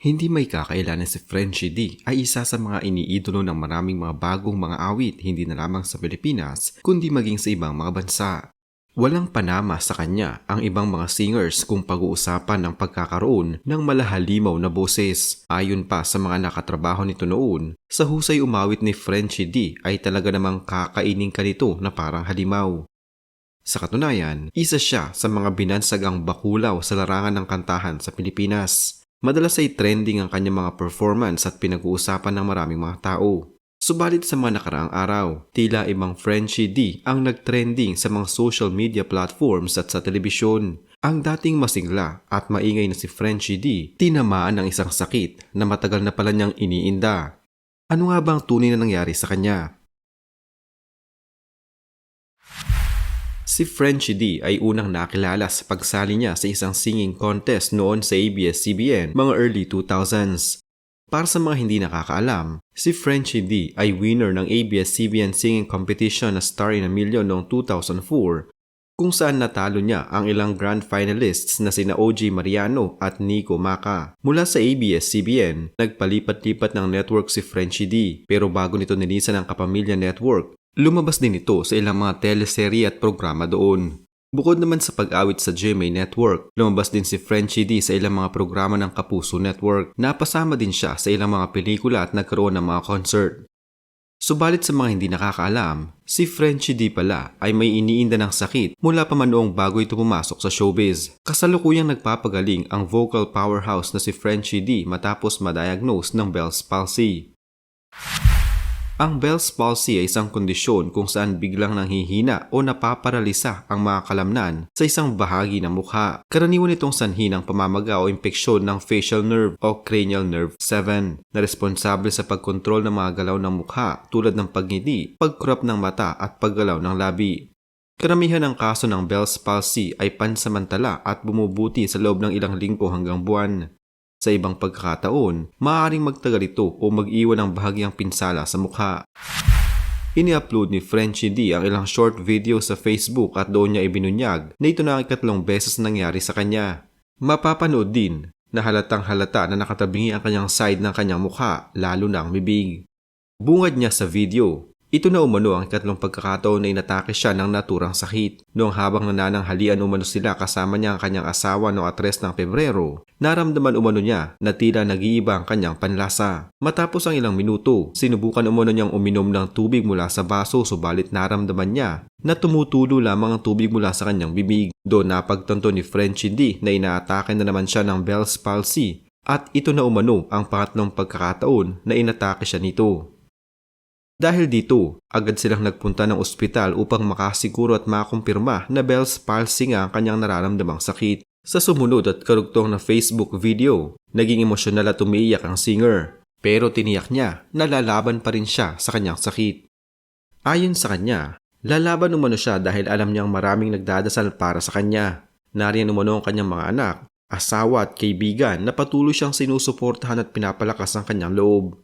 Hindi may kakailangan si Frenchie D ay isa sa mga iniidolo ng maraming mga bagong mga awit hindi na lamang sa Pilipinas kundi maging sa ibang mga bansa. Walang panama sa kanya ang ibang mga singers kung pag-uusapan ng pagkakaroon ng malahalimaw na boses. Ayon pa sa mga nakatrabaho nito noon, sa husay umawit ni Frenchie D ay talaga namang kakainin ka nito na parang halimaw. Sa katunayan, isa siya sa mga binansagang bakulaw sa larangan ng kantahan sa Pilipinas. Madalas ay trending ang kanyang mga performance at pinag-uusapan ng maraming mga tao. Subalit sa mga nakaraang araw, tila ibang Frenchie D ang nagtrending sa mga social media platforms at sa telebisyon. Ang dating masigla at maingay na si Frenchie D, tinamaan ng isang sakit na matagal na pala niyang iniinda. Ano nga bang tunay na nangyari sa kanya? Si Frenchie D ay unang nakilala sa pagsali niya sa isang singing contest noon sa ABS-CBN mga early 2000s. Para sa mga hindi nakakaalam, si Frenchie D ay winner ng ABS-CBN singing competition na Star in a Million noong 2004 kung saan natalo niya ang ilang grand finalists na sina OG Mariano at Nico Maca. Mula sa ABS-CBN, nagpalipat-lipat ng network si Frenchie D pero bago nito nilisan ang Kapamilya Network, lumabas din ito sa ilang mga teleserye at programa doon. Bukod naman sa pag-awit sa GMA Network, lumabas din si Frenchie D sa ilang mga programa ng Kapuso Network. Napasama din siya sa ilang mga pelikula at nagkaroon ng mga concert. Subalit sa mga hindi nakakaalam, si Frenchie D pala ay may iniinda ng sakit mula pa man noong bago ito pumasok sa showbiz. Kasalukuyang nagpapagaling ang vocal powerhouse na si Frenchie D matapos ma-diagnose ng Bell's palsy. Ang Bell's palsy ay isang kondisyon kung saan biglang nanghihina o napaparalisa ang mga kalamnan sa isang bahagi ng mukha. Karaniwan itong sanhi ng pamamaga o impeksyon ng facial nerve o cranial nerve 7 na responsable sa pagkontrol ng mga galaw ng mukha tulad ng pagngiti, pagkurap ng mata at paggalaw ng labi. Karamihan ng kaso ng Bell's palsy ay pansamantala at bumubuti sa loob ng ilang linggo hanggang buwan. Sa ibang pagkakataon, maaaring magtagal ito o mag-iwan ng bahagyang pinsala sa mukha. Ini-upload ni Frenchie D ang ilang short video sa Facebook at doon niya ibinunyag na ito na ang ikatlong beses nangyari sa kanya. Mapapanood din na halatang halata na nakatabingi ang kanyang side ng kanyang mukha, lalo na ang bibig. Bungad niya sa video, ito na umano ang ikatlong pagkakataon na inatake siya ng naturang sakit. Noong habang nanananghalian umano sila kasama niya ang kanyang asawa noong 3 ng Pebrero, naramdaman umano niya na tila nag-iiba ang kanyang panlasa. Matapos ang ilang minuto, sinubukan umano niyang uminom ng tubig mula sa baso subalit naramdaman niya na tumutulo lamang ang tubig mula sa kanyang bibig. Doon napagtanto ni Frenchie D na inaatake na naman siya ng Bell's palsy at ito na umano ang pangatlong pagkakataon na inatake siya nito. Dahil dito, agad silang nagpunta ng ospital upang makasiguro at makumpirma na Bell's palsy nga ang kanyang nararamdamang sakit. Sa sumunod at karugtong na Facebook video, naging emosyonal at umiiyak ang singer. Pero tiniyak niya na lalaban pa rin siya sa kanyang sakit. Ayon sa kanya, lalaban umano siya dahil alam niyang maraming nagdadasal para sa kanya. Nariyan umano ang kanyang mga anak, asawa at kaibigan na patuloy siyang sinusuportahan at pinapalakas ang kanyang loob.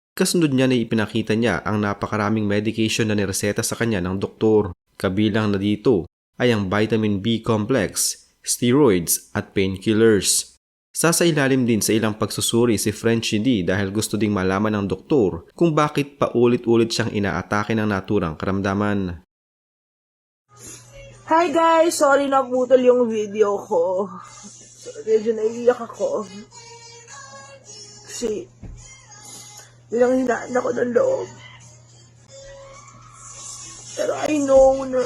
Kasunod niya na ipinakita niya ang napakaraming medication na nireseta sa kanya ng doktor. Kabilang na dito ay ang vitamin B complex, steroids at painkillers. Sasailalim din sa ilang pagsusuri si Frenchie D dahil gusto ding malaman ng doktor kung bakit paulit-ulit siyang inaatake ng naturang karamdaman. Hi guys! Sorry na putol yung video ko. Medyo naiiyak ako. Kasi bilang hinaan ako ng loob. Pero I know na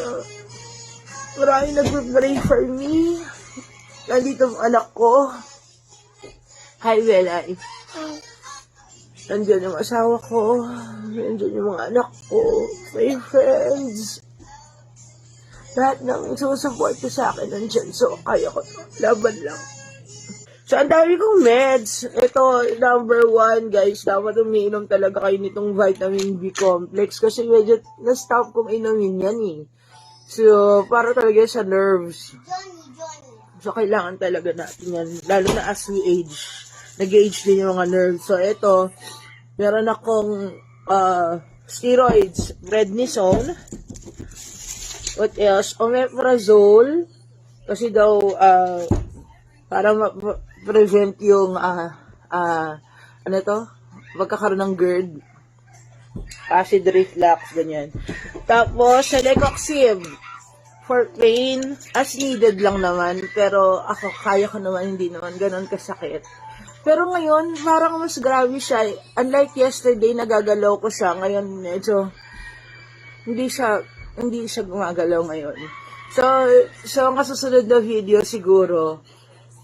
maraming nag-pray for me. Nandito ang anak ko. Hi, Belay. Nandiyan yung asawa ko. Nandiyan yung mga anak ko. My friends. Lahat ng susupport ko sa akin nandiyan. So, kaya ko. Laban lang. So, ang dami kong meds. Ito, number 1, guys. Dapat umiinom talaga kayo nitong vitamin B complex. Kasi medyo na-stop kong inumin yan eh. So, para talaga sa nerves. So, kailangan talaga natin yan. Lalo na as we age. Nag-age din yung mga nerves. So, ito, meron akong steroids. Prednisone. What else? Omeprazole. Kasi daw, para ma-prevent yung ano to? Magkakaroon ng GERD. Acid reflux, ganyan. Tapos, Celecoxib. For pain, as needed lang naman. Pero ako, kaya ko naman, hindi naman ganun kasakit. Pero ngayon, parang mas grabe siya. Unlike yesterday, nagagalaw ko siya. Ngayon, medyo, hindi siya gumagalaw ngayon. So ang kasusunod na video siguro,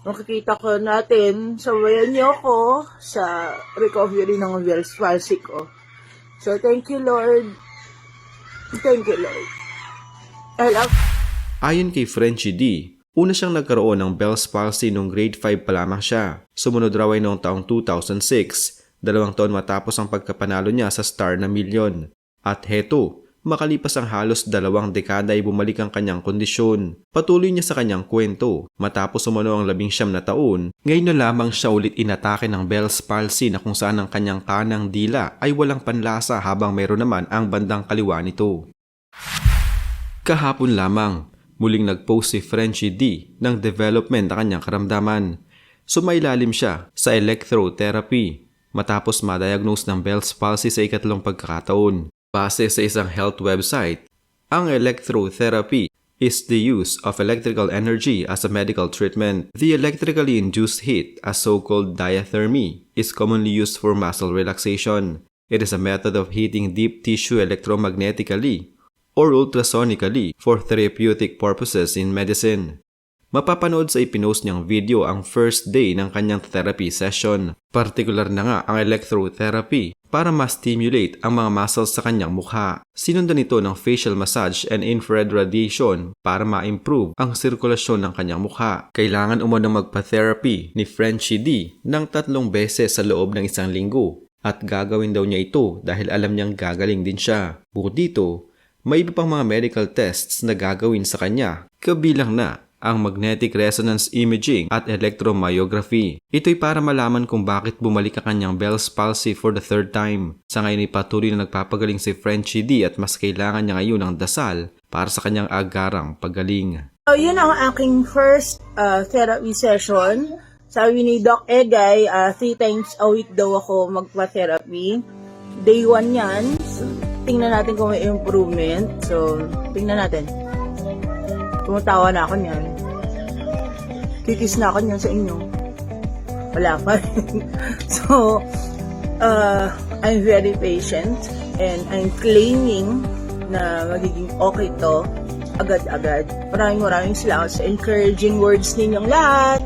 makikita ko natin, sabayan niyo ako sa recovery ng Bell's palsy ko. So, thank you, Lord. Thank you, Lord. I love. Ayon kay Frenchie D, una siyang nagkaroon ng Bell's palsy noong grade 5 pa lamang siya. Sumunod raw ay noong taong 2006, 2 taon matapos ang pagkapanalo niya sa Star na Milyon. At heto, makalipas ang halos 2 dekada ay bumalik ang kanyang kondisyon. Patuloy niya sa kanyang kwento. Matapos umano ang 19 na taon, ngayon na lamang siya ulit inatake ng Bell's palsy na kung saan ang kanyang kanang dila ay walang panlasa habang mayroon naman ang bandang kaliwa nito. Kahapon lamang, muling nag-post si Frenchie D ng development ng kanyang karamdaman. Sumailalim siya sa electrotherapy matapos ma-diagnose ng Bell's palsy sa 3 pagkakataon. Base sa isang health website, ang electrotherapy is the use of electrical energy as a medical treatment. The electrically induced heat, as so-called diathermy, is commonly used for muscle relaxation. It is a method of heating deep tissue electromagnetically or ultrasonically for therapeutic purposes in medicine. Mapapanood sa ipinost niyang video ang first day ng kanyang therapy session. Partikular na nga ang electrotherapy para ma-stimulate ang mga muscles sa kanyang mukha. Sinundan ito ng facial massage and infrared radiation para ma-improve ang sirkulasyon ng kanyang mukha. Kailangan umunang magpa-therapy ni Frenchie D ng 3 beses sa loob ng 1 linggo at gagawin daw niya ito dahil alam niyang gagaling din siya. Bukod dito, may iba pang mga medical tests na gagawin sa kanya, kabilang na ang magnetic resonance imaging at electromyography. Ito'y para malaman kung bakit bumalik ang kanyang Bell's palsy for the 3rd time. Sa ngayon ay patuloy na nagpapagaling si Frenchie D at mas kailangan niya ngayon ng dasal para sa kanyang agarang paggaling. So, yun ang aking first therapy session. Sabi ni Doc Egay, 3 times a week daw ako magpa-therapy. Day 1 yan. So, tingnan natin kung may improvement. So, tingnan natin. Tumatawa na ako niyan. Kikis na ako niyan sa inyo. Wala pa. So, I'm very patient and I'm claiming na magiging okay to agad-agad. Maraming salamat sa encouraging words ninyong lahat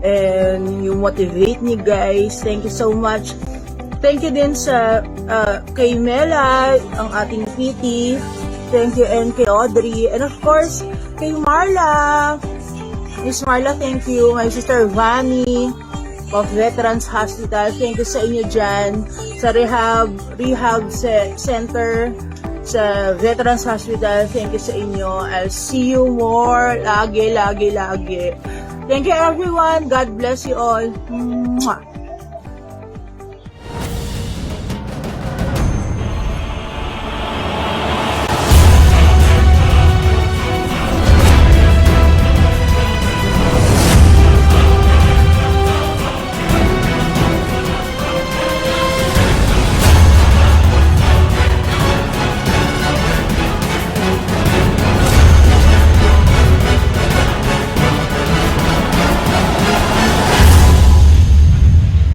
and you motivate me, guys. Thank you so much. Thank you din sa kay Mela, ang ating PT. Thank you, and kay Audrey. And of course, kay Marla. Miss Marla, thank you. My sister Vani of Veterans Hospital. Thank you sa inyo dyan. Sa rehab center sa Veterans Hospital. Thank you sa inyo. I'll see you more. Lagi. Thank you, everyone. God bless you all. Mwah.